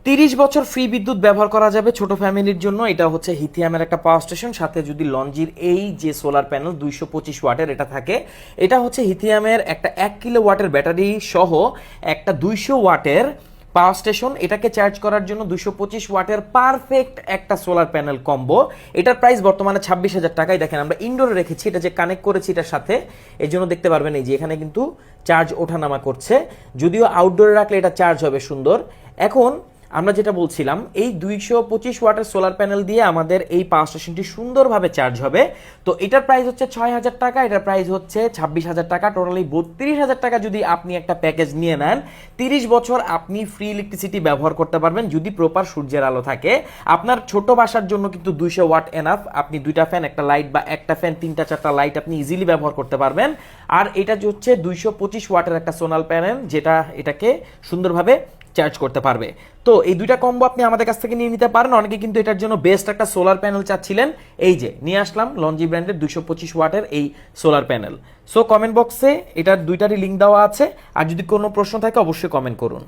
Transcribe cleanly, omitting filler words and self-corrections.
30 বছর ফ্রি বিদ্যুৎ ব্যবহার করা যাবে ছোট ফ্যামিলির জন্য। এটা হচ্ছে হিথিয়ামের একটা পাওয়ার স্টেশন, সাথে যদি লঞ্জির এই যে সোলার প্যানেল 225 ওয়াটের এটা থাকে, এটা হচ্ছে হিথিয়ামের একটা 1 কিলো ওয়াটের ব্যাটারি সহ একটা 200 ওয়াটের পাওয়ার স্টেশন। এটাকে চার্জ করার জন্য 225 ওয়াটের পারফেক্ট একটা সোলার প্যানেল কম্বো। এটার প্রাইস বর্তমানে 26,000 টাকায়। দেখেন আমরা ইনডোরে রেখেছি, এটা যে কানেক্ট করেছি এটার সাথে, এই জন্য দেখতে পারবেন এই যে এখানে কিন্তু চার্জ ওঠানামা করছে। যদিও আউটডোরে রাখলে এটা চার্জ হবে সুন্দর। এখন আমরা যেটা বলছিলাম, এই 225 ওয়াটের সোলার প্যানেল দিয়ে আমাদের এই পাওয়ার স্টেশনটি সুন্দরভাবে চার্জ হবে। তো এটার প্রাইস হচ্ছে 6,000 টাকা, এটার প্রাইস হচ্ছে 26,000 টাকা, টোটালি 32,000 টাকা। যদি আপনি একটা প্যাকেজ নিয়ে নেন, 30 বছর আপনি ফ্রি ইলেকট্রিসিটি ব্যবহার করতে পারবেন যদি প্রপার সূর্যের আলো থাকে। আপনার ছোট বাসার জন্য কিন্তু 200 ওয়াট এনাফ। আপনি 2টা ফ্যান, একটা লাইট বা একটা ফ্যান, 3টা 4টা লাইট আপনি ইজিলি ব্যবহার করতে পারবেন। আর এটা হচ্ছে 225 ওয়াটের একটা সোলার প্যানেল, যেটা এটাকে সুন্দরভাবে চার্জ করতে পারবে। তো এই দুইটা কম্বো আপনি আমাদের কাছ থেকে নিয়ে নিতে পারেন। অনেকে কিন্তু এটার জন্য বেস্ট একটা সোলার প্যানেল চাচ্ছিলেন, এই যে নিয়ে আসলাম লঞ্জি ব্র্যান্ডের 225 ওয়াটের এই সোলার প্যানেল। সো কমেন্ট বক্সে এটার দুইটারই লিঙ্ক দেওয়া আছে, আর যদি কোনো প্রশ্ন থাকে অবশ্যই কমেন্ট করুন।